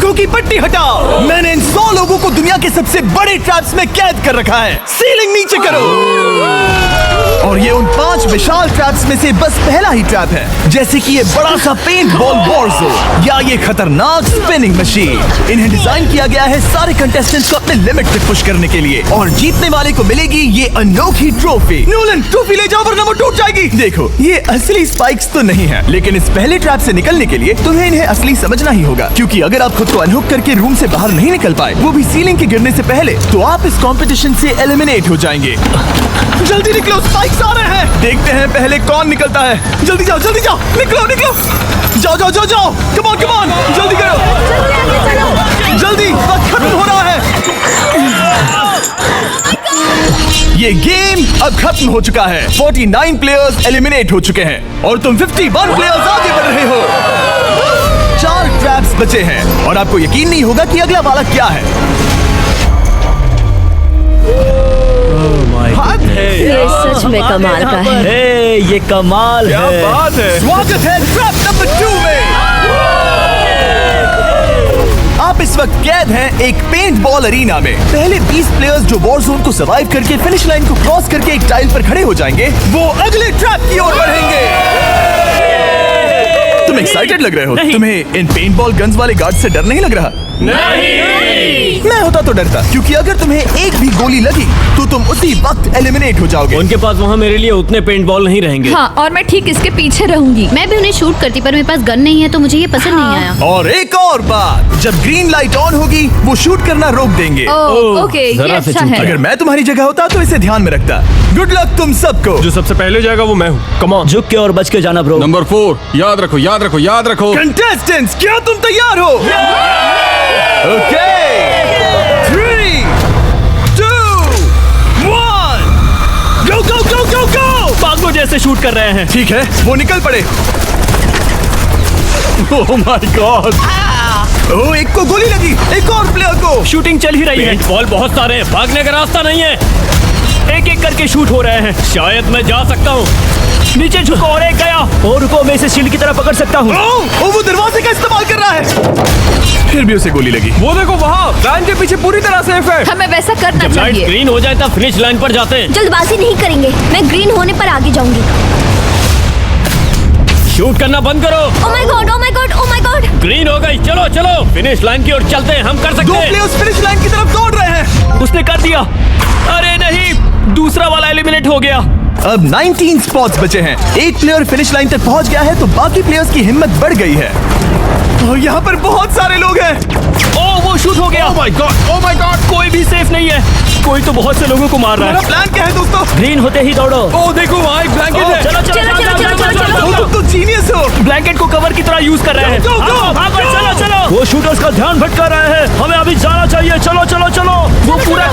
आंखों की पट्टी हटाओ। मैंने इन 100 लोगों को दुनिया के सबसे बड़े ट्रैप्स में कैद कर रखा है। सीलिंग नीचे करो। और ये उन 5 विशाल ट्रैप्स में से बस पहला ही ट्रैप है, जैसे कि ये बड़ा सा पेंट बॉल वॉरज़ोन या ये खतरनाक स्पिनिंग मशीन। इन्हें डिजाइन किया गया है सारे कंटेस्टेंट्स को अपने लिमिट तक पुश करने के लिए, और जीतने वाले को मिलेगी ये अनोखी ट्रॉफी। नोलन, ट्रॉफी ले जाओ वरना वो टूट जाएगी। देखो, ये असली स्पाइक्स तो नहीं है, लेकिन इस पहले ट्रैप से निकलने के लिए तुम्हें इन्हें असली समझना ही होगा, क्योंकि अगर आप खुद को अनहुक करके रूम से बाहर नहीं निकल पाए, वो भी सीलिंग के गिरने से पहले, तो आप इस कंपटीशन से एलिमिनेट हो जाएंगे। जल्दी निकलो, स्पाइक्स आ रहे हैं। देखते हैं पहले कौन निकलता है। जल्दी जाओ, निकलो निकलो, जाओ, कम ऑन, जल्दी करो, जल्दी, वक्त खत्म हो रहा है। ये गेम अब खत्म हो चुका है। 49 प्लेयर्स एलिमिनेट हो चुके हैं और तुम 51 प्लेयर्स आगे बढ़ रहे हो। 4 ट्रैप्स बचे हैं और आपको यकीन नहीं होगा कि अगला वाला क्या है। ये सच में कमाल का है। ये कमाल क्या है। बात है। स्वागत है ट्रैप नंबर 2 में। आप इस वक्त कैद हैं एक पेंट बॉल अरीना में। पहले 20 प्लेयर्स जो वॉर जोन को सर्वाइव करके फिनिश लाइन को क्रॉस करके एक टाइल पर खड़े हो जाएंगे, वो अगले ट्रैप की ओर बढ़ेंगे। तुम एक्साइटेड लग रहे हो? तुम्हें इन पेंट बॉल गन्स वाले गार्ड से डर नहीं लग रहा? नहीं। मैं होता तो डरता, क्योंकि अगर तुम्हें एक भी गोली लगी तो तुम उसी वक्त एलिमिनेट हो जाओगे। उनके पास वहाँ मेरे लिए उतने पेंट बॉल नहीं रहेंगे। हाँ, और मैं ठीक इसके पीछे रहूंगी। मैं भी उन्हें शूट करती, पर मेरे पास गन नहीं है तो मुझे ये पसंद नहीं आया। और एक और बात, जब ग्रीन लाइट ऑन होगी वो शूट करना रोक देंगे। ओके, ये जरा से अच्छा चिंता है। अगर मैं तुम्हारी जगह होता तो इसे ध्यान में रखता। गुड लक तुम सबको। जो सबसे पहले जाएगा वो मैं हूँ। Come on. झुक के और बच के जाना ब्रो। नंबर 4, याद रखो। कंटेस्टेंट्स, क्या तुम तैयार हो? Okay, 3, 2, 1, go! पागलों जैसे शूट कर रहे हैं। ठीक है, वो निकल पड़े। ओह माय गॉड। ओह, एक को गोली लगी, एक और प्लेयर को। शूटिंग चल ही रही है। पेंट बॉल बहुत सारे हैं, भागने का रास्ता नहीं है। एक एक करके शूट हो रहे हैं। शायद मैं जा सकता हूँ। नीचे झुको और एक गया। और रुको, मैं इसे शील्ड की तरह पकड़ सकता हूँ। ओह, वो दरवाजे का इस्तेमाल कर रहा है। फिर भी उसे गोली लगी। वो देखो वहाँ, वैन के पीछे पूरी तरह सेफ है। हमें वैसा करना जब लाइट चाहिए। ग्रीन हो जाए तब फिनिश लाइन पर जाते हैं। जल्दबाजी नहीं करेंगे, मैं ग्रीन होने पर आगे जाऊंगी। शूट करना बंद करो। ओह माय गॉड। ग्रीन हो गई। चलो फिनिश लाइन की ओर चलते हैं। हम कर 2 सकते हैं। प्लेयर्स फिनिश लाइन की तरफ दौड़ रहे हैं। उसने कर दिया। अरे नहीं, दूसरा वाला एलिमिनेट हो गया। अब 19 स्पॉट्स बचे हैं। एक प्लेयर फिनिश लाइन तक पहुंच गया है तो बाकी प्लेयर्स की हिम्मत बढ़ गई है। और यहाँ पर बहुत सारे लोग हैं। ओह, वो शूट हो गया। ओह माय गॉड। कोई भी सेफ नहीं है। कोई तो बहुत से लोगों को मार रहा तुम्हारा है। प्लान क्या है दोस्तों? ग्रीन होते ही दौड़ो। ओह देखो वहाँ एक ब्लैंकेट है। तुम तो जीनियस हो। ब्लैंकेट को कवर की तरह यूज कर रहे हैं। Go, go, go, भागो, go. चलो। वो शूटर्स का ध्यान भटका रहे हैं। हमें अभी जाना चाहिए। चलो। वो पूरा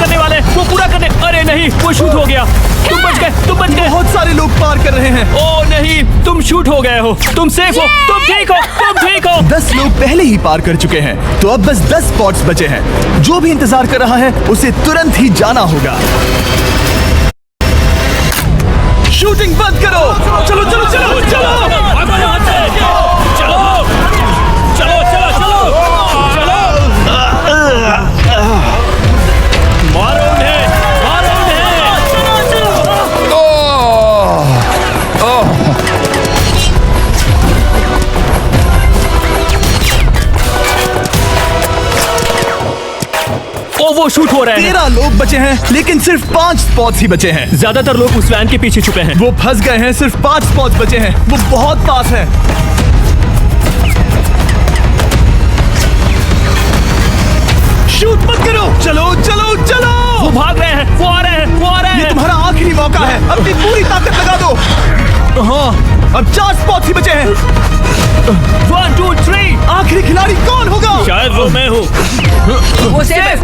करने। अरे नहीं, वो शूट हो गया। तुम बच गए। बहुत सारे लोग पार कर रहे हैं। ओह नहीं, तुम शूट हो गए हो। तुम सेफ हो। तुम ठीक हो। 10 लोग पहले ही पार कर चुके हैं, तो अब बस 10 स्पॉट्स बचे हैं। जो भी इंतजार कर रहा है उसे तुरंत ही जाना होगा। शूटिंग बंद करो। चलो। मारो उन्हें। वो शूट हो रहे हैं। 13 लोग बचे हैं, लेकिन सिर्फ 5 स्पॉट्स ही बचे हैं। ज्यादातर लोग उस वैन के पीछे छुपे हैं। वो फंस गए हैं। सिर्फ 5 स्पॉट्स बचे हैं। वो बहुत पास है। शूट मत करो। चलो। वो भाग रहे हैं। वो आ रहे हैं। ये तुम्हारा आखिरी मौका है। अपनी पूरी ताकत लगा दो। हाँ, अब 4 स्पॉट्स ही बचे हैं। 1, 2, 3। आखिरी खिलाड़ी कौन होगा? शायद वो मैं हूँ। वो सेफ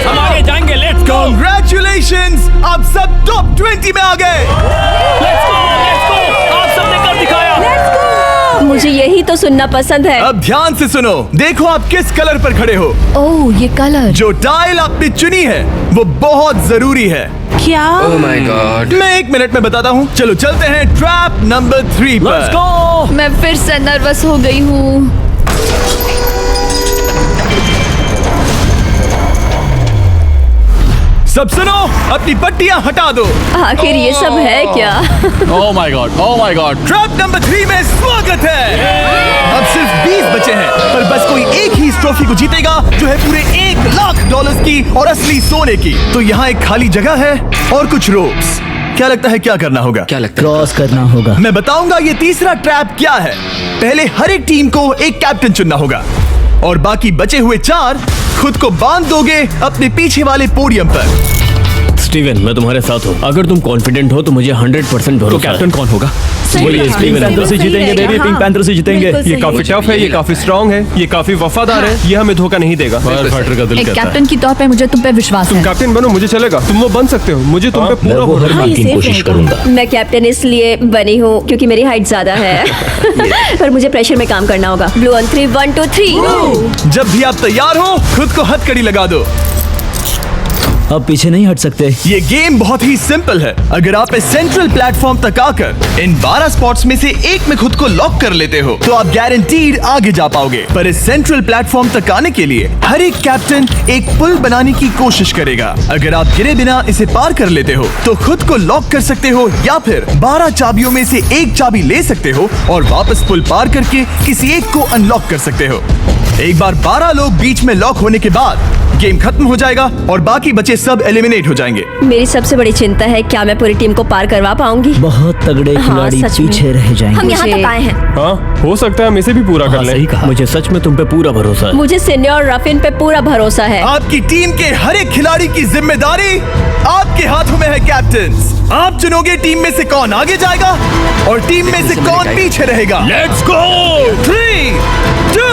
हम आगे जाएंगे। Let's go. Congratulations! आप सब टॉप 20 में आ गए। Let's go. आप सबने कर दिखाया। मुझे यही तो तो सुनना पसंद है। अब ध्यान से सुनो, देखो आप किस कलर पर खड़े हो। ओह ये कलर। जो टाइल आपने चुनी है वो बहुत जरूरी है। क्या? Oh my God. मैं 1 मिनट में बताता हूँ। चलो चलते हैं ट्रैप नंबर 3 लेट्स पर। गो। मैं फिर से नर्वस हो गई हूँ। सब सुनो, अपनी पट्टियां हटा दो। आखिर ये सब है क्या? Oh my God. Oh my God. Trap number 3 में स्वागत है। अब सिर्फ 20 बचे हैं, पर बस कोई एक ही इस ट्रॉफी को जीतेगा जो है पूरे $1,00,000 की और असली सोने की। तो यहाँ एक खाली जगह है और कुछ रोप्स। क्या लगता है क्या करना होगा? क्या लगता है? क्रॉस करना होगा। मैं बताऊंगा ये तीसरा ट्रैप क्या है। पहले हर एक टीम को एक कैप्टन चुनना होगा और बाकी बचे हुए 4 खुद को बांध दोगे अपने पीछे वाले पोडियम पर। स्टीवन, मैं तुम्हारे साथ हूँ। अगर तुम कॉन्फिडेंट हो तो मुझे 100% भरोसा। तो कैप्टन कौन होगा? बोलिए स्टीवन। पैंथर से जीतेंगे बेबी, पिंक पैंथर से जीतेंगे। ये काफी टफ है, ये काफी स्ट्रांग है, ये काफी वफादार है, ये हमें धोखा नहीं देगा। फाइटर का दिल एक कहता है। कैप्टन की तौर पे मुझे तुम पे विश्वास है। कैप्टन बनो, मुझे चलेगा। तुम वो बन सकते हो, मुझे तुम पे पूरा वो हर भरोसा बात है। की कोशिश करूंगा। मैं कैप्टन इसलिए बनी हूँ क्योंकि मेरी हाइट ज्यादा है। पर मुझे प्रेशर में काम करना होगा। Blue on 3, 1 2 3। जब भी आप तैयार हो खुद को हथकड़ी लगा दो। अब पीछे नहीं हट सकते। ये गेम बहुत ही सिंपल है। अगर आप इस सेंट्रल प्लेटफॉर्म तक आकर इन 12 स्पॉट्स में से एक में खुद को लॉक कर लेते हो तो आप गारंटीड आगे जा पाओगे। पर इस सेंट्रल प्लेटफॉर्म तक आने के लिए हर एक कैप्टन एक पुल बनाने की कोशिश करेगा। अगर आप गिरे बिना इसे पार कर लेते हो तो खुद को लॉक कर सकते हो या फिर 12 चाबियों में से एक चाबी ले सकते हो और वापस पुल पार करके किसी एक को अनलॉक कर सकते हो। एक बार 12 लोग बीच में लॉक होने के बाद गेम खत्म हो जाएगा और बाकी बचे सब एलिमिनेट हो जाएंगे। मेरी सबसे बड़ी चिंता है क्या मैं पूरी टीम को पार करवा पाऊंगी। बहुत तगड़े हाँ, खिलाड़ी सच में। पीछे रह जाएंगे। हम यहाँ मुझे- तक आए हैं। हाँ, हो सकता है हम इसे भी पूरा कर हाँ, लें। सही कहा। मुझे सच में तुम पे पूरा भरोसा है। मुझे सीनियर रफिन पे पूरा भरोसा है। आपकी टीम के हर एक खिलाड़ी की जिम्मेदारी आपके हाथों में है कैप्टन। आप चुनोगे टीम में से कौन आगे जाएगा और टीम में से कौन पीछे रहेगा। Let's go. 3 2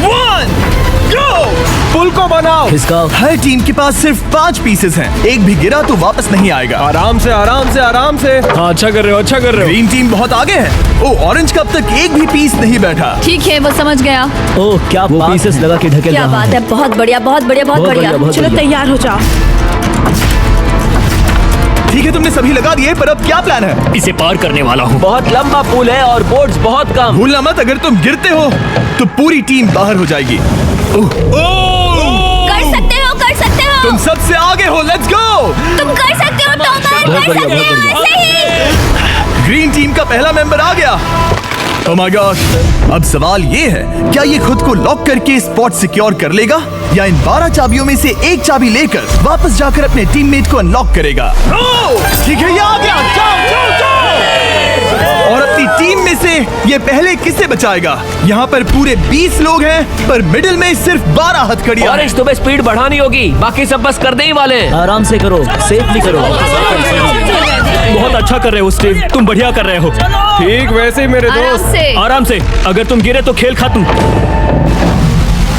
1 गो। पुल को बनाओ। खिसकाओ। हर टीम के पास सिर्फ 5 पीसेस हैं। एक भी गिरा तो वापस नहीं आएगा। आराम से, आराम से, आराम से। हाँ, अच्छा कर रहे हो, अच्छा कर रहे हो। ग्रीन टीम बहुत आगे है। ओ, ऑरेंज का अब तक एक भी पीस नहीं बैठा। ठीक है, वो समझ गया। ओह क्या वो पीसेस लगा के ढकेल क्या रहा बात है, बहुत बढ़िया, बहुत बढ़िया, बहुत बहुत बढ़िया। बढ़िया, बहुत चलो बढ़िया। तैयार हो जाओ। ठीक है, तुमने सभी लगा दिए, पर अब क्या प्लान है? इसे पार करने वाला हूँ। बहुत लंबा पुल है और बोट्स बहुत कम। भूलना मत, अगर तुम गिरते हो तो पूरी टीम बाहर हो जाएगी। कर सकते हो, कर सकते हो। तुम सबसे आगे हो, लेट्स गो। तुम कर सकते हो, टॉमर, बहुत कर बढ़िया, सकते बहुत हो। बढ़िया। ऐसे ही। ग्रीन टीम का पहला मेंबर आ गया। Oh my gosh! अब सवाल ये है, क्या ये खुद को लॉक करके स्पॉट सिक्योर कर लेगा या इन 12 चाबियों में से एक चाबी लेकर वापस जाकर अपने टीममेट को अनलॉक करेगा? ठीक है, ये आ गया। जाओ, जाओ, जाओ। और अपनी टीम में से ये पहले किसे बचाएगा? यहाँ पर पूरे 20 लोग हैं, पर मिडिल में सिर्फ 12 हथकड़ियां हैं। ऑरेंज, तुम्हें स्पीड बढ़ानी होगी, बाकी सब बस करने ही वाले हैं। आराम से करो, सेफली करो। बहुत अच्छा कर रहे हो स्टीव, तुम बढ़िया कर रहे हो। ठीक वैसे ही मेरे आराम दोस्त। से। आराम से, अगर तुम गिरे तो खेल खत्म।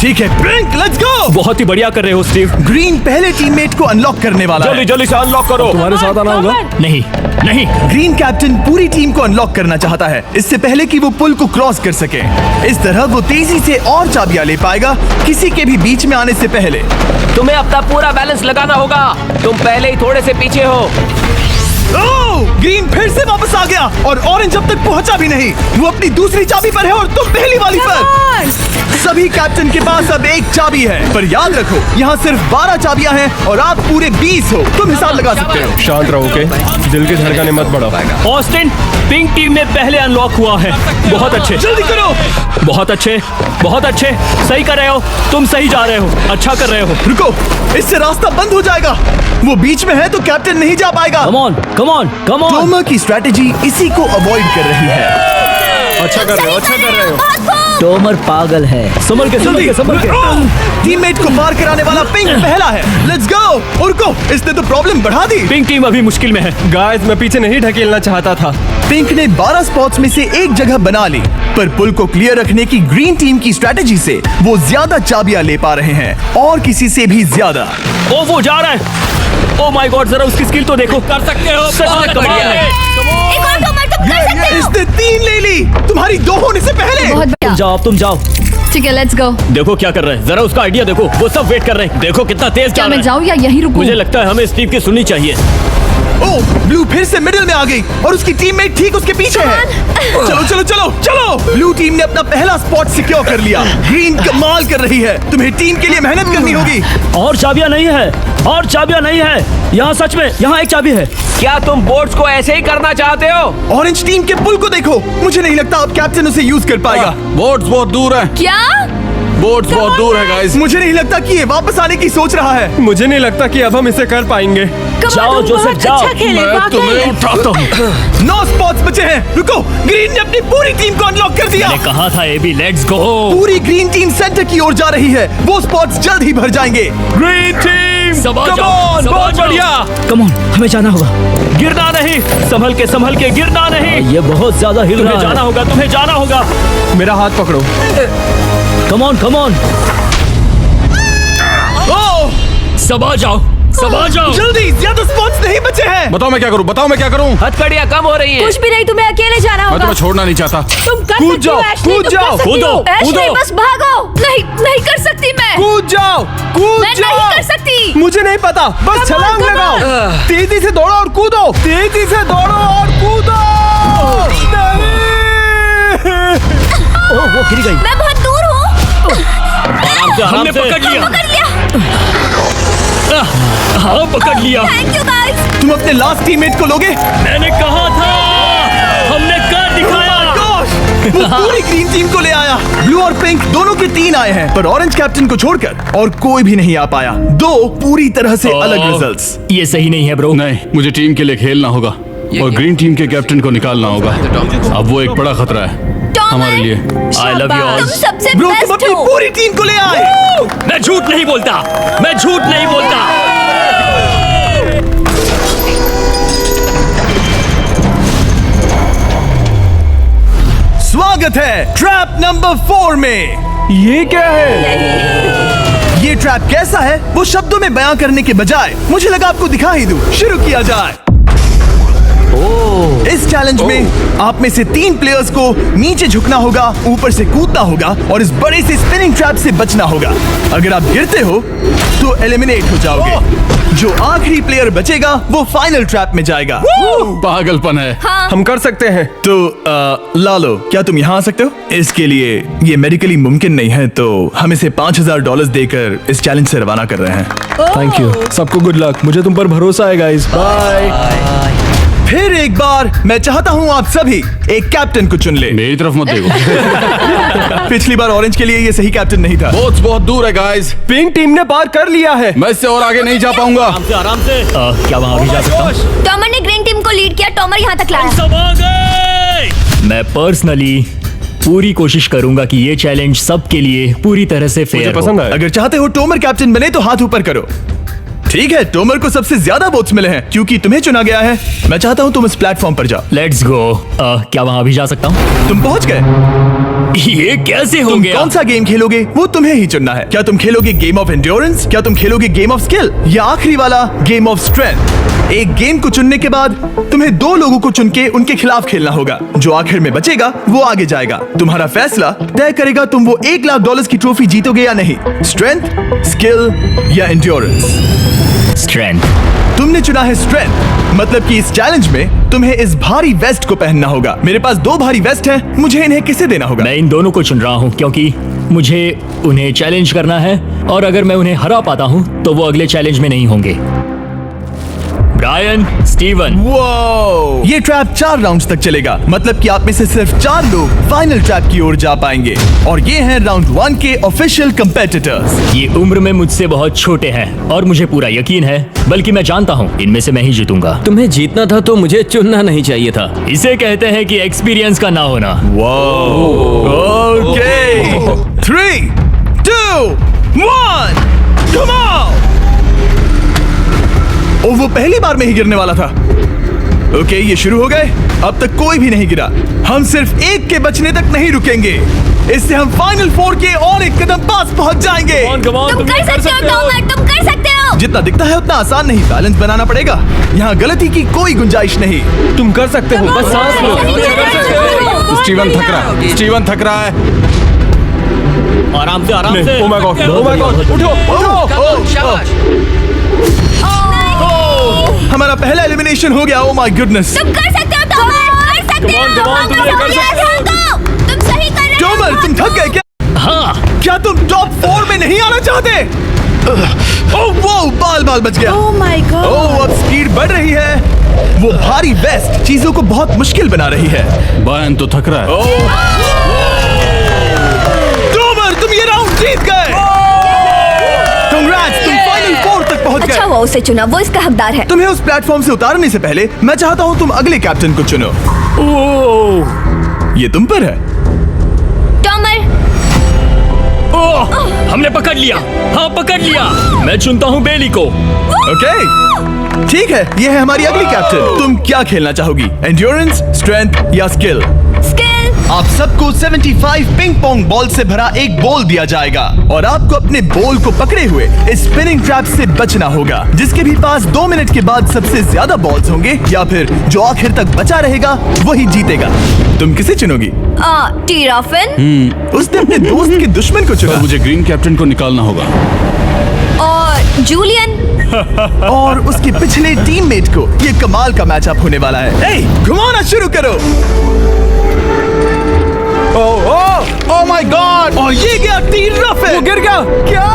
ठीक है, ब्रिंक, लेट्स गो। बहुत ही बढ़िया कर रहे हो स्टीव। ग्रीन पहले टीममेट को अनलॉक करने वाला जल्दी है। जल्दी से अनलॉक करो। तुम्हारे साथ आना होगा। नहीं नहीं, ग्रीन कैप्टन पूरी टीम को अनलॉक करना चाहता है इससे पहले कि वो पुल को क्रॉस कर सके। इस तरह वो तेजी से और चाबियां ले पाएगा किसी के भी बीच में आने से पहले। तुम्हें अपना पूरा बैलेंस लगाना होगा, तुम पहले ही थोड़े से पीछे हो। ग्रीन फिर से वापस आ गया और ऑरेंज अब तक पहुंचा भी नहीं। वो अपनी दूसरी चाबी पर है और तुम पहली वाली पर। सभी कैप्टन के पास अब एक चाबी है, पर याद रखो यहाँ सिर्फ 12 चाबियां हैं और आप पूरे 20 हो। तुम हिसाब लगा सकते हो। शांत रहो, ओके? दिल की धड़कनें मत बढ़ाओ। ऑस्टिन, पिंक टीम में पहले अनलॉक हुआ है। बहुत अच्छे, जल्दी करो। बहुत अच्छे, बहुत अच्छे। सही कर रहे हो, तुम सही जा रहे हो, अच्छा कर रहे हो। रुको, इससे रास्ता बंद हो जाएगा। वो बीच में है तो कैप्टन नहीं जा पाएगा। Come on, come on, come on. Tomer की स्ट्रैटेजी इसी को अवॉइड कर रही है। अच्छा कर रहे हो, अच्छा कर रहे हो। टोमर पागल है। संभल के, संभल के, संभल के। टीममेट को पार कराने वाला पिंक पहला है। Let's go. रुको, इसने तो प्रॉब्लम बढ़ा दी। पिंक टीम अभी मुश्किल में है। गाइस, मैं पीछे नहीं ढकेलना चाहता था। पिंक ने 12 स्पॉट्स में से एक जगह बना ली, पर पुल को क्लियर रखने की ग्रीन टीम की स्ट्रैटेजी से वो ज्यादा चाबियां ले पा रहे हैं और किसी से भी ज्यादा। ओ वो जा रहा है। ओ माय गॉड, जरा उसकी स्किल तो देखो। कर सकते हो, सच में कमाल है। एक और टॉमर, तुम इसने 3 ले ली, तुम्हारी 2 होने से पहले। बहुत बढ़िया। तुम जाओ ठीक है, लेट्स गो। देखो क्या कर रहे हैं, जरा उसका आइडिया देखो, वो सब वेट कर रहे हैं। देखो कितना तेज क्या जा मैं रहा है। जाऊँ या यहीं रुकूं? मुझे लगता है हमें स्टीव की सुननी चाहिए। ओह, ब्लू फिर से मिडिल में आ गई और उसकी टीममेट ठीक उसके पीछे है। चलो चलो चलो चलो। ब्लू टीम ने अपना पहला स्पॉट सिक्योर कर लिया। ग्रीन कमाल कर रही है, तुम्हें टीम के लिए मेहनत करनी होगी। और चाबियां नहीं है, और चाबियां नहीं है। यहाँ सच में, यहाँ एक चाबी है। क्या तुम बोट्स को ऐसे ही करना चाहते हो? ऑरेंज टीम के पुल को देखो, मुझे नहीं लगता अब कैप्टन उसे यूज कर पाएगा। बोट्स बहुत दूर है, क्या? बोट्स बहुत दूर है गाइस। मुझे नहीं लगता कि ये वापस आने की सोच रहा है। मुझे नहीं लगता कि अब हम इसे कर पाएंगे। जाओ जोसेफ जाओ। मैं तुम्हें उठाता हूँ। 9 स्पॉट्स बचे हैं। रुको, ग्रीन ने अपनी पूरी टीम को अनलॉक कर दिया। मैंने कहा था एबी, लेट्स गो। पूरी ग्रीन टीम सेंटर की ओर जा रही है। वो स्पॉट्स जल्द ही भर जाएंगे। ग्रीन टीम सबा कम जाओ, ऑन, सबा बहुत जाओ। बढ़िया। कम ऑन, हमें जाना होगा। गिरना नहीं, संभल के गिरना नहीं। ये बहुत ज्यादा हिल रहा है। जाना होगा, तुम्हें जाना होगा। मेरा हाथ पकड़ो। कम ऑन कम ऑन। ओह, सबा जाओ, सबा जाओ। जल्दी, ज्यादा स्पॉट्स नहीं बचे हैं। बताओ मैं क्या करूँ, बताओ मैं क्या करूँ। हथकड़ियाँ कम हो रही हैं। कुछ भी नहीं, तुम्हें अकेले जाना मैं होगा। तुम्हें छोड़ना नहीं चाहता। तुम कर कूद सकती हो, जाओ, एशली, कूद तुम कर जाओ, सकती हो। कूदो, एशली, कूदो। बस भागो। नहीं, नहीं कर सकती मैं। कूद जाओ, कूद मैं जाओ। नहीं कर सकती। मुझे नहीं पता, बस Come on, छलांग come लगाओ। on। तेजी से दौड़ो और कूदो, तेजी से दौड़ो और कूदो। नहीं। ओह, वो गिर गई। मैं बहुत दूर हूँ। आराम से, हमने पकड़ लिया। पकड़ लिया। हाँ, पकड़ लिया। Thank you guys. तुम अपने लास्ट टीममेट को लोगे? मैंने कहा था, हमने कर दिखाया। वो पूरी ग्रीन टीम को ले आया। ब्लू और पिंक दोनों के 3 आए हैं, पर ऑरेंज कैप्टन को छोड़कर और कोई भी नहीं आ पाया। 2 पूरी तरह से अलग रिजल्ट्स। ये सही नहीं है ब्रो। नहीं, मुझे टीम के लिए खेलना होगा और ग्रीन टीम के कैप्टन को निकालना होगा। अब वो एक बड़ा खतरा है हमारे लिए। I love you all. तुम सबसे ब्रो, तुम बेस्ट अपनी हो। पूरी टीम को ले आए। मैं झूठ नहीं बोलता, मैं झूठ नहीं बोलता। स्वागत है ट्रैप नंबर 4 में। ये क्या है? ये ट्रैप कैसा है वो शब्दों में बयां करने के बजाय मुझे लगा आपको दिखा ही दूं। शुरू किया जाए। इस चैलेंज में आप में से 3 प्लेयर्स को नीचे झुकना होगा, ऊपर से कूदना होगा और इस बड़े से स्पिनिंग ट्रैप से बचना होगा। अगर आप गिरते हो तो एलिमिनेट हो जाओगे। जो आखिरी प्लेयर बचेगा वो फाइनल ट्रैप में जाएगा। पागलपन है। हम कर सकते हैं। तो लालो, क्या तुम यहाँ आ सकते हो? इसके लिए ये मेडिकली मुमकिन नहीं है, तो हम इसे $5000 देकर इस चैलेंज से रवाना कर रहे हैं। Thank you. सबको गुड लक। मुझे तुम पर भरोसा है गाइस। बाय। फिर एक बार मैं चाहता हूँ आप सभी एक कैप्टन को चुन ले। मेरी तरफ मत देखो। पिछली बार ऑरेंज के लिए ये सही कैप्टन नहीं था। बोट्स बहुत दूर है गाइस। पिंक टीम ने पार कर लिया है। मैं इससे और आगे नहीं जा पाऊंगा। आराम से। क्या वहाँ भी जा सकता हूँ? टॉमर ने ग्रीन टीम को लीड किया, टॉमर यहाँ तक लाया। सब आ गए। मैं पर्सनली पूरी कोशिश करूंगा कि ये चैलेंज सबके लिए पूरी तरह से मुझे फेयर पसंद हो। आया। अगर चाहते हो टोमर कैप्टन बने तो हाथ ऊपर करो। ठीक है, टोमर को सबसे ज्यादा वोट्स मिले हैं क्योंकि तुम्हें चुना गया है। मैं चाहता हूँ तुम इस प्लेटफॉर्म पर जाओ। Let's go. क्या वहाँ भी जा सकता हूँ? तुम पहुंच गए। ये कैसे हो तुम गया? कौन सा गेम खेलोगे वो तुम्हें ही चुनना है। क्या तुम खेलोगे गेम ऑफ एंड्योरेंस, क्या तुम खेलोगे गेम ऑफ स्किल, या आखिरी वाला गेम ऑफ स्ट्रेंथ? एक गेम को चुनने के बाद तुम्हें 2 लोगों को चुन के उनके खिलाफ खेलना होगा। जो आखिर में बचेगा वो आगे जाएगा। तुम्हारा फैसला तय करेगा तुम वो $1,00,000 की ट्रॉफी जीतोगे या नहीं। स्ट्रेंथ, स्किल या एंड्योरेंस। स्ट्रेंथ। तुमने चुना है स्ट्रेंथ, मतलब कि इस चैलेंज में तुम्हें इस भारी वेस्ट को पहनना होगा। मेरे पास 2 भारी वेस्ट हैं, मुझे इन्हें किसे देना होगा? मैं इन दोनों को चुन रहा हूँ क्योंकि मुझे उन्हें चैलेंज करना है और अगर मैं उन्हें हरा पाता हूँ तो वो अगले चैलेंज में नहीं होंगे। Brian, Steven. वो ये ट्रैप 4 राउंड्स तक चलेगा, मतलब कि आप में से सिर्फ 4 लोग फाइनल ट्रैप की ओर जा पाएंगे और ये हैं राउंड 1 के ऑफिशियल कंपेटिटर्स। ये उम्र में मुझसे बहुत छोटे हैं और मुझे पूरा यकीन है, बल्कि मैं जानता हूँ इनमें से मैं ही जीतूंगा। तुम्हें जीतना था तो मुझे चुनना नहीं चाहिए था। इसे कहते हैं कि एक्सपीरियंस का ना होना। Okay, 3, 2, 1, come on. ओ, वो पहली बार में ही गिरने वाला था। ओके, ये शुरू हो गए। अब तक कोई भी नहीं गिरा। हम सिर्फ एक के बचने तक नहीं रुकेंगे। इससे हम फाइनल 4 के और एक कदम पास पहुंच जाएंगे। तुम कर सकते हो टॉमर, तुम कर सकते हो। जितना दिखता है उतना आसान नहीं, बैलेंस बनाना पड़ेगा। यहाँ गलती की कोई गुंजाइश नहीं। तुम कर सकते हो, बस सांस लो। स्टीवन थक रहा है, स्टीवन थक रहा है। आराम से, आराम से। Oh my God, oh my God, उठो। शाबाश। हमारा पहला एलिमिनेशन हो गया। Oh my goodness. तुम कर सकते हो टॉमर, कर सकते हो। तुम ये कर सकते हो। तुम सही कर रहे हो। टॉमर, तुम थक गए क्या? हाँ, क्या तुम टॉप 4 में नहीं आना चाहते? ओह वो बाल बच गया। ओह माय गॉड। ओह अब स्पीड बढ़ रही है। वो भारी वेस्ट चीजों को बहुत मुश्किल बना रही है। बायन तो थक रहा है। टॉमर, तुम ये राउंड जीत गए। Congrats, तुम फाइनल 4 तक पहुंच अच्छा गए। हुआ उसे चुना, वो इसका हकदार है। तुम्हें उस प्लेटफॉर्म से उतारने से पहले मैं चाहता हूँ तुम अगले कैप्टन को चुनो। ये तुम पर है। टॉमर, ओह, हमने पकड़ लिया। हाँ, पकड़ लिया। मैं चुनता हूँ बेली को। ओके, ठीक है, ये है हमारी अगली कैप्टन। तुम क्या खेलना चाहोगी, एंड्योरेंस, स्ट्रेंथ या स्किल? स्किल। आप सबको 75 पिंग पोंग बॉल से भरा एक बॉल दिया जाएगा और आपको अपने बॉल को पकड़े हुए इस स्पिनिंग ट्रैप से बचना होगा। जिसके भी पास 2 मिनट के बाद सबसे ज्यादा बॉल्स होंगे या फिर जो आखिर तक बचा रहेगा वही जीतेगा। तुम किसे चुनोगी? टीराफिन उसने अपने दोस्त के दुश्मन को तो चुना मुझे ग्रीन कैप्टन को निकालना होगा। और जूलियन। और उसके पिछले टीममेट को। ये कमाल का मैचअप होने वाला है। घुमाना शुरू करो। ओह माय गॉड! और ये गया टीराफिन। वो गिर गया। क्या?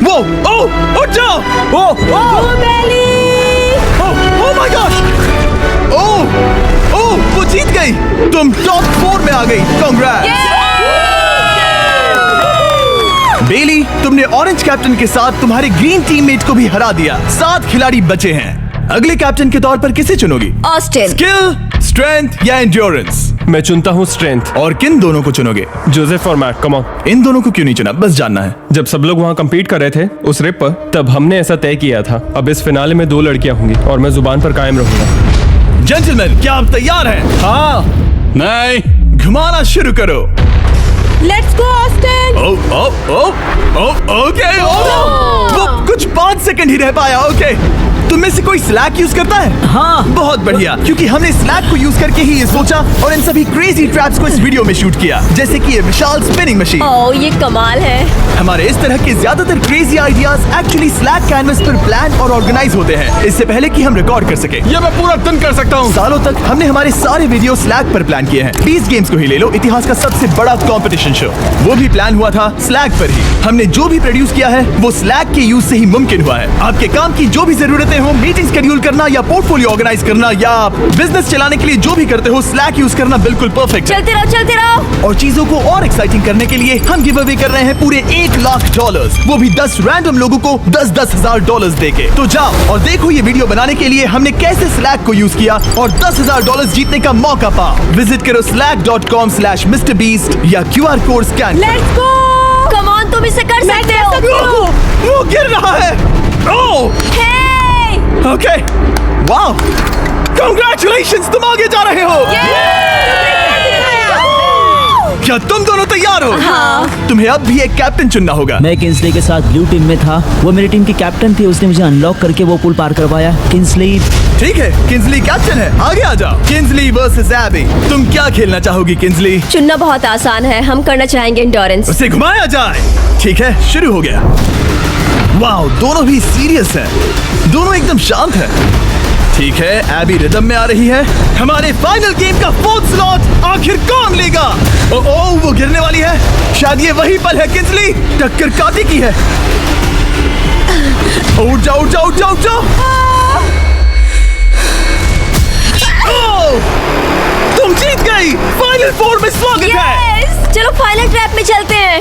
वो उठ जाओ। ओह माय गॉड! ओह वो जीत गई। तुम टॉप 4 में आ गई। कांग्रेट्स। बेली, तुमने ऑरेंज कैप्टन के साथ तुम्हारे ग्रीन टीममेट को भी हरा दिया। 7 खिलाड़ी बचे हैं। अगले कैप्टन के तौर पर किसे चुनोगी? ऑस्टिन। स्किल, स्ट्रेंथ या एंड्योरेंस? मैं चुनता हूँ स्ट्रेंथ। और किन दोनों को चुनोगे? जोसेफ और मैट, कम ऑन। इन दोनों को क्यों नहीं चुना, बस जानना है। जब सब लोग वहाँ कम्पीट कर रहे थे उस रेप पर, तब हमने ऐसा तय किया था। अब इस फिनाले में 2 लड़कियां होंगी और मैं जुबान पर कायम रहूंगा। जेंटलमैन, क्या आप तैयार हैं? हाँ। नहीं, घुमाना शुरू करो। Let's go Austin. ओके। वो कुछ 5 सेकंड ही रह पाया। ओके, तुम में से कोई स्लैक यूज करता है? हाँ। बहुत बढ़िया, क्योंकि हमने स्लैक को यूज करके ही ये सोचा और इन सभी क्रेजी ट्रैप्स को इस वीडियो में शूट किया, जैसे कि ये विशाल स्पिनिंग मशीन। ओह, ये कमाल है। हमारे इस तरह के ज्यादातर crazy ideas actually slack canvas पर प्लान और ऑर्गेनाइज होते हैं इससे पहले कि हम रिकॉर्ड कर सके। ये मैं पूरा दिन कर सकता हूँ। सालों तक हमने हमारे सारे वीडियो स्लैक पर प्लान किए हैं। 20 गेम्स को ही ले लो, इतिहास का सबसे बड़ा कंपटीशन शो, वो भी प्लान हुआ था स्लैक पर ही। हमने जो भी प्रोड्यूस किया है वो स्लैक के यूज से ही मुमकिन हुआ है। आपके काम की जो भी जरूरतें हो, मीटिंग शेड्यूल करना या पोर्टफोलियो ऑर्गेनाइज करना या आप बिजनेस चलाने के लिए जो भी करते हो, स्लैक यूज करना बिल्कुल परफेक्ट है। चलते रहो। और चीजों को और एक्साइटिंग करने के लिए हम गिव अवे कर रहे हैं पूरे $1,00,000, वो भी 10 रैंडम लोगों को $10,000 देके। तो जाओ और देखो ये वीडियो बनाने के लिए हमने कैसे स्लैक को यूज किया और $10,000 जीतने का मौका पाओ। विजिट करो slack.com/MrBeast या QR code scan. Let's go. Come on, तुम इसे कर सकते हो। वो गिर रहा है। ओह, हे! ओके, वाओ, कांग्रेचुलेशंस, तुम आगे जा रहे हो। क्या तुम दोनों तैयार हो? हाँ। तुम्हें अब भी एक कैप्टन चुनना होगा। मैं किंसली के साथ ब्लू टीम में था। वो मेरी टीम की कैप्टन थी, उसने मुझे अनलॉक करके वो पुल पार करवाया। किंसली। ठीक है, किंसली कैप्टन है, आगे आ जाओ। किंसली वर्सेस एबी, तुम क्या खेलना चाहोगी किंसली? चुनना बहुत आसान है, हम करना चाहेंगे एंड्योरेंस। उसे घुमाया जाए। ठीक है, शुरू हो गया। वाओ, दोनों भी सीरियस हैं, दोनों एकदम शांत हैं। ठीक है, एबी रिदम में आ रही है। हमारे फाइनल गेम का 4th स्लॉट आखिर कौन लेगा? ओह, वो गिरने वाली है। शायद ये वही पल है किंसली, टक्कर काटी की है। उठ जाओ, उठ जाओ, उठ जाओ, उठ जाओ। ओह, तुम जीत गई। फाइनल 4 में स्वागत है। यस, चलो फाइनल ट्रैप में चलते हैं।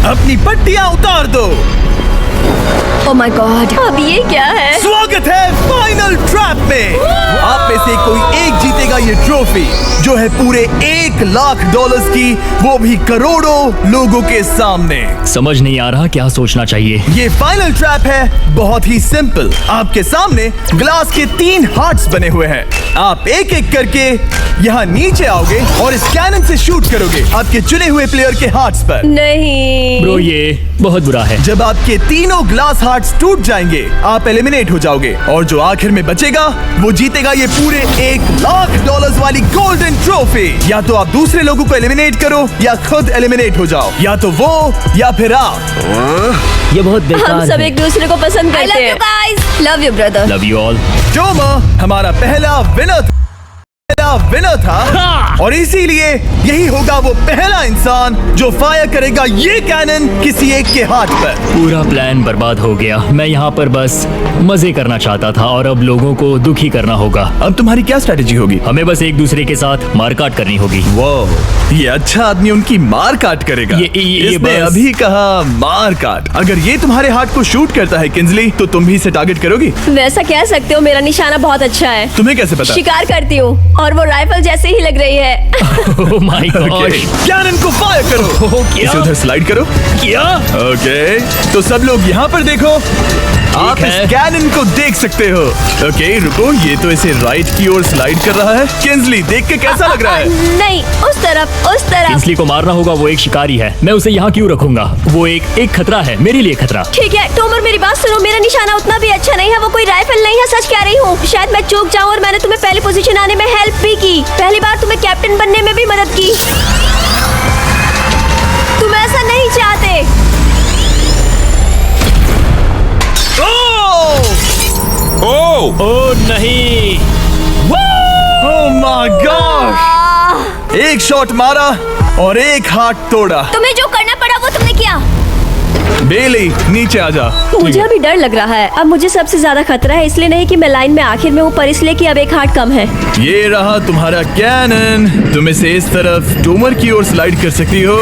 अपनी पट्टियां उतार दो। ओह माय गॉड, अब ये क्या है? स्वागत है फाइनल ट्रैप में। आप में से कोई एक जीतेगा ये ट्रॉफी जो है पूरे $1,00,000 की, वो भी करोड़ों लोगों के सामने। समझ नहीं आ रहा क्या सोचना चाहिए। ये फाइनल ट्रैप है बहुत ही सिंपल। आपके सामने ग्लास के 3 हार्ट्स बने हुए हैं। आप एक एक करके यहाँ नीचे आओगे और इस कैनन से शूट करोगे आपके चुने हुए प्लेयर के हार्ट्स पर। नहीं ब्रो ये बहुत बुरा है। जब आपके तीनों ग्लास हार्ट्स टूट जाएंगे आप एलिमिनेट हो जाओगे और जो आखिर में बचेगा वो जीतेगा ये पूरे $1,00,000 वाली गोल्डन ट्रॉफी। या तो आप दूसरे लोगों को एलिमिनेट करो या खुद एलिमिनेट हो जाओ, या तो वो या फिर आप। ये बहुत बेकार हम सब है। एक दूसरे को पसंद करते हैं। Love you brother. Love you all. Tomer हमारा पहला विनर था और इसीलिए यही होगा वो पहला इंसान जो फायर करेगा ये कैनन किसी एक के हाथ पर। पूरा प्लान बर्बाद हो गया। मैं यहाँ पर बस मजे करना चाहता था और अब लोगों को दुखी करना होगा। अब तुम्हारी क्या स्ट्रेटेजी होगी? हमें बस एक दूसरे के साथ मारकाट करनी होगी। वो ये अच्छा आदमी उनकी मार काट करेगा। इसने बस- अभी कहा मार काट। अगर ये तुम्हारे हार्ट को शूट करता है किंजली तो तुम भी इसे टारगेट करोगी। वैसा कह सकते हो, मेरा निशाना बहुत अच्छा है। तुम्हें कैसे पता? शिकार करती हूँ और वो राइफल जैसे ही लग रही है। ओह माय गॉड। कैनन को फायर करो। क्या? इसे उधर स्लाइड करो। क्या? ओके तो सब लोग यहाँ पर देखो। आप इस है। कैनन को देख सकते हो। ओके रुको, ये तो इसे राइट की ओर स्लाइड कर रहा है। किंजली देख के कैसा लग रहा है? नहीं उस तरफ उस तरफ। किंसली को मारना होगा। वो एक शिकारी है। मैं उसे यहाँ क्यों रखूंगा? वो एक खतरा है मेरे लिए। खतरा। ठीक है टोमर मेरी बात सुनो, मेरा निशाना उतना भी अच्छा नहीं है। वो कोई राइफल नहीं है, सच कह रही हूँ। शायद मैं चूक जाऊँ और मैंने तुम्हें पहली पोजीशन आने में हेल्प भी की। पहली बार तुम्हें कैप्टन बनने में भी मदद की। तुम ऐसा नहीं चाहते। ओह नहीं। ओह माय गॉड! एक शॉट मारा और एक हाथ तोड़ा। तुम्हें जो करना पड़ा वो तुमने किया। बेली नीचे आ जा। मुझे अभी डर लग रहा है। अब मुझे सबसे ज्यादा खतरा है, इसलिए नहीं कि मैं लाइन में आखिर में हूँ, पर इसलिए कि अब एक हार्ट कम है। ये रहा तुम्हारा कैनन। तुम इसे इस तरफ टोमर की ओर स्लाइड कर सकती हो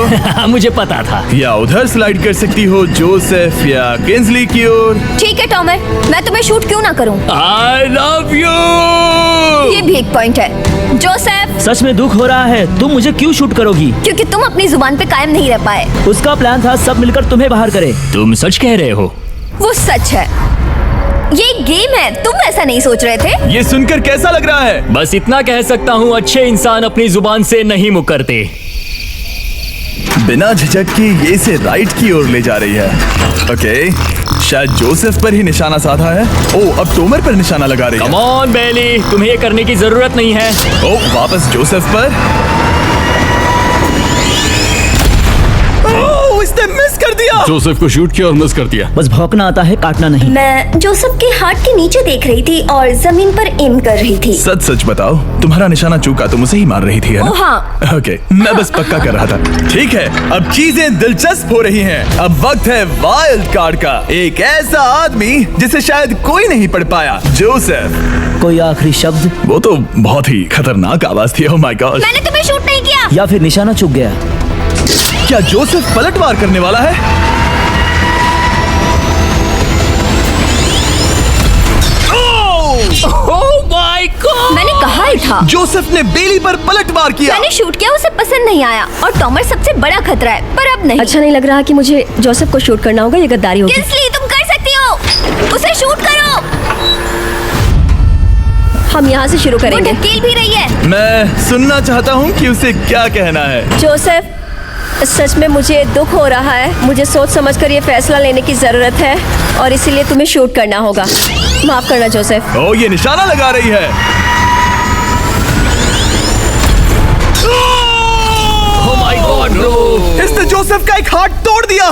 मुझे पता था। या उधर स्लाइड कर सकती हो जोसेफ या किंजली की ओर। ठीक है टोमर, मैं तुम्हें शूट क्यों ना करूं? I love you. ये भी एक पॉइंट है। जोसेफ सच में दुख हो रहा है। तुम मुझे क्यों शूट करोगी? क्योंकि तुम अपनी जुबान पे कायम नहीं रह पाए। उसका प्लान था सब मिलकर तुम्हें बाहर करे। तुम सच कह रहे हो? वो सच है। ये एक गेम है, तुम ऐसा नहीं सोच रहे थे? ये सुनकर कैसा लग रहा है? बस इतना कह सकता हूँ, अच्छे इंसान अपनी जुबान से नहीं मुकरते। बिना झिझक के ये इसे राइट की ओर ले जा रही है। ओके शायद जोसेफ पर ही निशाना साधा है। ओ अब टोमर पर निशाना लगा रही है। कम ऑन बेली, तुम्हें ये करने की जरूरत नहीं है। ओ वापस जोसेफ पर। ओ इसने मिस कर दिया। जोसेफ को शूट किया और मिस कर दिया। बस भौंकना आता है, काटना नहीं। मैं जोसेफ के हार्ट के नीचे देख रही थी और जमीन पर एम कर रही थी। सच सच बताओ, तुम्हारा निशाना चूका, तुम उसे ही मार रही थी है ना? ओ हाँ। ओके मैं बस पक्का कर रहा था। ठीक है अब चीजें दिलचस्प हो रही हैं। अब वक्त है वाइल्ड कार्ड का। एक ऐसा आदमी जिसे शायद कोई नहीं पढ़ पाया, जोसेफ। कोई आखिरी शब्द? वो तो बहुत ही खतरनाक आवाज थी। ओह माय गॉड। मैंने तुम्हें शूट नहीं किया। या फिर निशाना चूक गया? क्या जोसेफ पलटवार करने वाला है? ओह माय गॉड। मैंने कहा ही था। जोसेफ ने बेली पर पलटवार किया। मैंने शूट किया, उसे पसंद नहीं आया और टॉमर सबसे बड़ा खतरा है, पर अब नहीं। अच्छा नहीं लग रहा कि मुझे जोसेफ को शूट करना होगा, ये गद्दारी होगी। किंसली तुम कर सकती हो, उसे शूट करो। हम यहाँ से शुरू करेंगे। वो ढकेल भी रही है। मैं सुनना चाहता हूँ कि उसे क्या कहना है। जोसेफ सच में मुझे दुख हो रहा है। मुझे सोच समझकर ये फैसला लेने की जरूरत है और इसीलिए तुम्हें शूट करना होगा। माफ करना जोसेफ। ओ ये निशाना लगा रही है। ओह माय गॉड ब्रो। इसने जोसेफ का एक हाथ तोड़ दिया।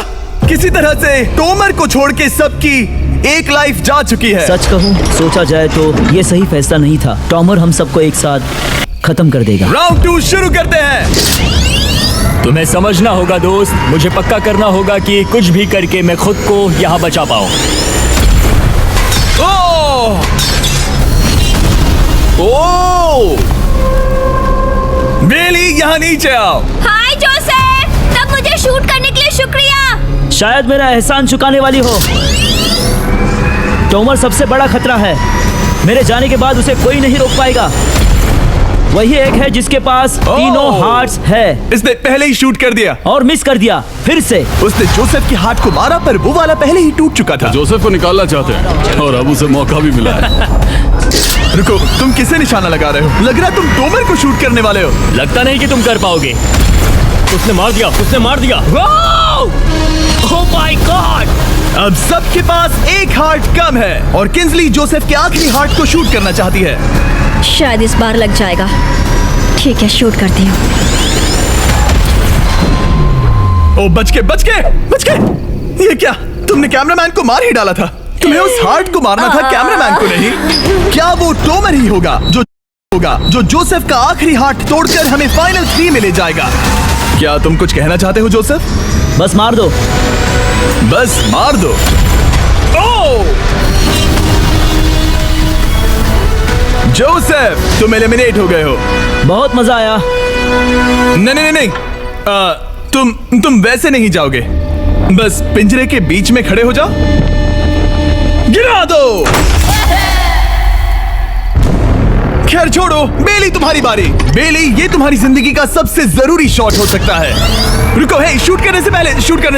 किसी तरह से टोमर को छोड़ के सबकी एक लाइफ जा चुकी है। सच कहूँ, सोचा जाए तो ये सही फैसला नहीं था। टॉमर हम सबको एक साथ खत्म कर देगा। राउंड 2 शुरू करते हैं। तुम्हें समझना होगा दोस्त, मुझे पक्का करना होगा कि कुछ भी करके मैं खुद को यहाँ बचा पाऊँ। बेली यहाँ नीचे आओ। हाय जोसेफ, तब मुझे शूट करने के लिए शुक्रिया। शायद मेरा एहसान चुकाने वाली हो। टॉमर सबसे बड़ा खतरा है। मेरे जाने के बाद उसे कोई नहीं रोक पाएगा। वही एक है जिसके पास तीनों हार्ट्स है। इसने पहले ही शूट कर दिया और मिस कर दिया फिर से। उसने जोसेफ के हार्ट को मारा पर वो वाला पहले ही टूट चुका था। जोसेफ को निकालना चाहते हैं और अब उसे मौका भी मिला है। रुको, तुम किसे निशाना लगा रहे हो? लग रहा है तुम टोमर को शूट करने वाले हो। लगता नहीं कि तुम कर पाओगे। उसने मार दिया, उसने मार दिया। Oh my God! अब सबके पास एक हार्ट कम है और किंजली जोसेफ के आखिरी हार्ट को शूट करना चाहती है। शायद इस बार लग जाएगा। ठीक है, शूट करती हूँ। ओ बच के! ये क्या? तुमने कैमरामैन को मार ही डाला था। तुम्हें उस हार्ट को मारना था, कैमरामैन को नहीं। क्या वो टोमर ही होगा जो जोसेफ का आखिरी हार्ट तोड़कर हमें फाइनल 3 में ले जाएगा? क्या तुम कुछ कहना चाहते हो जोसेफ? बस मार दो। ओह! जोसेफ, तुम एलिमिनेट हो गए हो। बहुत मजा आया। नहीं। तुम वैसे नहीं जाओगे। बस पिंजरे के बीच में खड़े हो जाओ। गिरा दो। खैर छोड़ो, बेली तुम्हारी बारी। बेली, ये तुम्हारी जिंदगी का सबसे जरूरी शॉट हो सकता है। रुको, हे, शूट करने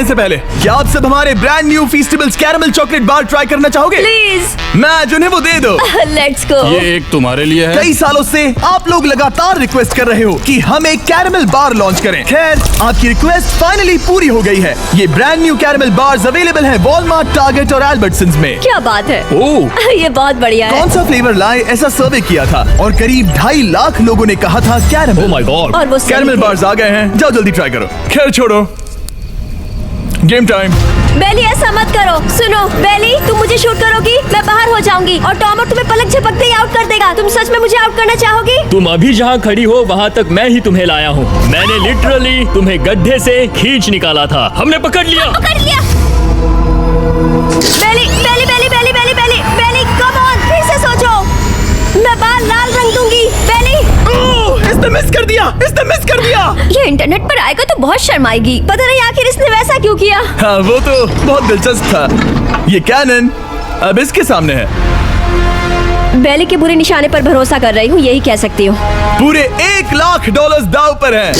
से पहले क्या आप सब हमारे brand new Feastables caramel chocolate bar try करना चाहोगे? प्लीज। मैं उन्हें वो दे दो। Let's go. ये एक तुम्हारे लिए है। कई सालों से आप लोग लगातार रिक्वेस्ट कर रहे हो कि हम एक कैरेमल बार लॉन्च करें। खैर, आपकी रिक्वेस्ट फाइनली पूरी हो गई है। ये brand new caramel bars available है वॉलमार्ट, टारगेट और एल्बर्टसन्स में। क्या बात है। ओह, ये बहुत बढ़िया है। कौन सा फ्लेवर लाए, ऐसा सर्वे किया था और करीब 2.5 लाख लोगों ने कहा था कैरेमल। Oh my God! और वो सही कैरेमल थे। बार्स आ गए हैं, जाओ जल्दी ट्राई करो। खैर छोड़ो, गेम टाइम। बेली, ऐसा मत करो। सुनो बेली, तुम मुझे शूट करोगी, मैं बाहर हो जाऊंगी और टॉमर तुम्हें पलक झपकते ही आउट कर देगा। तुम सच में मुझे आउट करना चाहोगी? तुम अभी जहाँ खड़ी हो वहाँ तक मैं ही तुम्हें लाया हूँ। मैंने लिटरली तुम्हें गड्ढे से खींच निकाला था। हमने पकड़ लिया। बेली, कम ऑन, फिर से सोचो। मैं बाल लाल रंग दूंगी। बेली, इसने मिस कर दिया। ये इंटरनेट पर आएगा तो बहुत शर्माएगी। पता नहीं आखिर इसने वैसा क्यों किया। हाँ, वो तो बहुत दिलचस्प था। ये कैनन अब इसके सामने है। बेली के बुरे निशाने पर भरोसा कर रही हूँ, यही कह सकती हूँ। पूरे $1 लाख दाव पर है।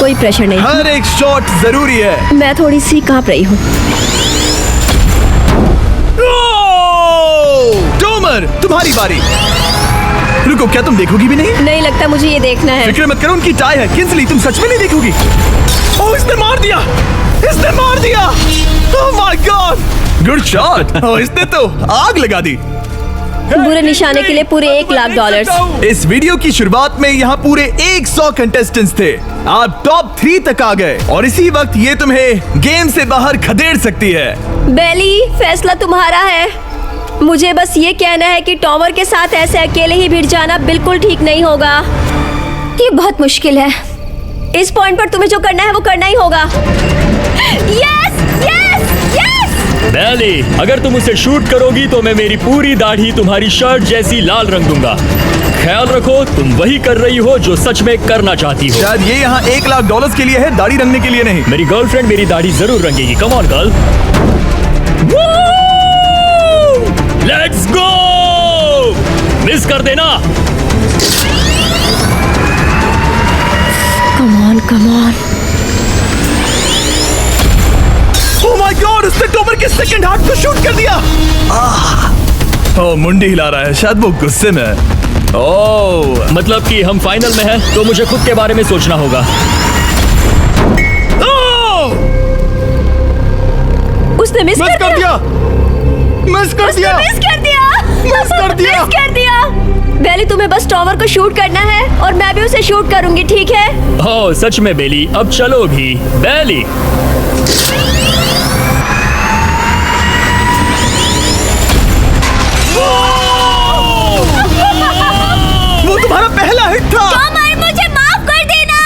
कोई प्रेशर नहीं। हर एक शॉट जरूरी है। मैं थोड़ी सी कांप रही हूँ। टोमर, तुम्हारी बारी। रुको, क्या तुम देखोगी भी नहीं? नहीं लगता मुझे ये देखना है। फिक्र मत करो, उनकी टाई है। किंजली, तुम सच में नहीं देखोगी? ओह, इसने मार दिया। Oh my god, good shot. Oh, इसने तो आग लगा दी। बुरे निशाने के लिए पूरे $1 लाख। इस वीडियो की शुरुआत में यहाँ पूरे 100 कंटेस्टेंट्स थे। आप टॉप 3 तक आ गए और इसी वक्त ये तुम्हें गेम से बाहर खदेड़ सकती है। बेली, फैसला तुम्हारा है। मुझे बस ये कहना है कि टॉमर के साथ ऐसे अकेले ही भिड़ जाना बिल्कुल ठीक नहीं होगा। ये बहुत मुश्किल है। इस पॉइंट पर तुम्हें जो करना है वो करना ही होगा। Yes, yes, yes. बेली, अगर तुम उसे शूट करोगी तो मैं मेरी पूरी दाढ़ी तुम्हारी शर्ट जैसी लाल रंग दूंगा। ख्याल रखो, तुम वही कर रही हो जो सच में करना चाहती हो। शायद ये यहाँ $1 लाख के लिए है, दाढ़ी रंगने के लिए नहीं। मेरी गर्लफ्रेंड मेरी दाढ़ी जरूर रंगेगी। Come on girl, let's go. Miss कर देना। Come on. Oh my god, उसने टोमर के सेकंड हार्ट को शूट कर दिया। ओह, मुंडी हिला रहा है, शायद वो गुस्से में है। ओह, मतलब कि हम फाइनल में हैं, तो मुझे खुद के बारे में सोचना होगा। उसने मिस कर दिया। मिस कर दिया। बेली, तुम्हें बस टॉमर को शूट करना है और मैं भी उसे शूट करूंगी, ठीक है? ओह सच में बेली, अब चलो भी। बेली, वो तुम्हारा पहला हिट था। टॉमर, मुझे माफ कर देना।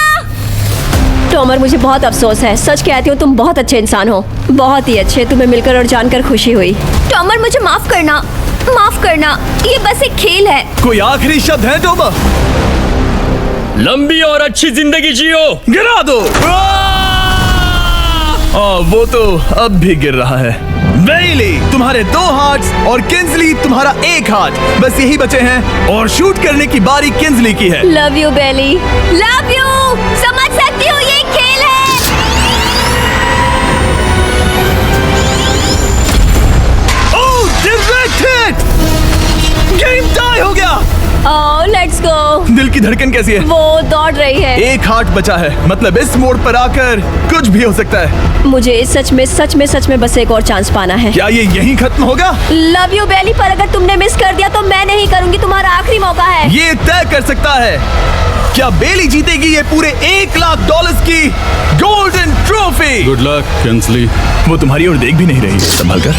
टॉमर, मुझे बहुत अफसोस है। सच कहती हूँ, तुम बहुत अच्छे इंसान हो, बहुत ही अच्छे। तुम्हें मिलकर और जानकर खुशी हुई। टॉमर, मुझे माफ करना। ये बस एक खेल है। कोई आखिरी शब्द है टोमर? लंबी और अच्छी जिंदगी जियो। गिरा दो। वो तो अब भी गिर रहा है। बेली तुम्हारे 2 हार्ट्स और किंजली तुम्हारा 1 हार्ट, बस यही बचे हैं और शूट करने की बारी किंजली की है। Love you Bailey, love you. समझ सकती हूँ ये खेल है। Oh, direct hit! Game tie हो गया। Oh, let's go. दिल की धड़कन कैसी है? वो दौड़ रही है। 1 हार्ट बचा है, मतलब इस मोड़ पर आकर कुछ भी हो सकता है। मुझे सच में बस एक और चांस पाना है। क्या ये यहीं खत्म होगा? लव यू बेली, पर अगर तुमने मिस कर दिया तो मैं नहीं करूंगी। तुम्हारा आखिरी मौका है। ये तय कर सकता है क्या बेली जीतेगी ये पूरे $1 लाख की गोल्डन ट्रॉफी। गुड लक किंजली। वो तुम्हारी ओर देख भी नहीं रही, संभल कर।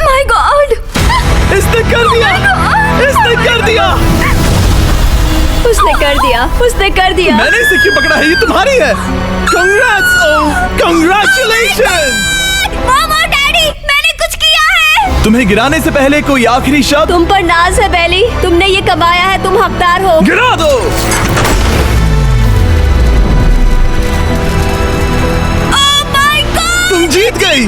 माय गॉड, इसने कर दिया, इसने कर दिया। उसने कर दिया। मैंने इसे क्यों पकड़ा है? ये तुम्हारी है। Congrats! Oh, congratulations! मॉम और डैडी, मैंने कुछ किया है। तुम्हें गिराने से पहले कोई आखिरी शब्द? तुम पर नाज है बेली, तुमने ये कमाया है, तुम हकदार हो। गिरा दो। ओह माय गॉड, तुम जीत गई।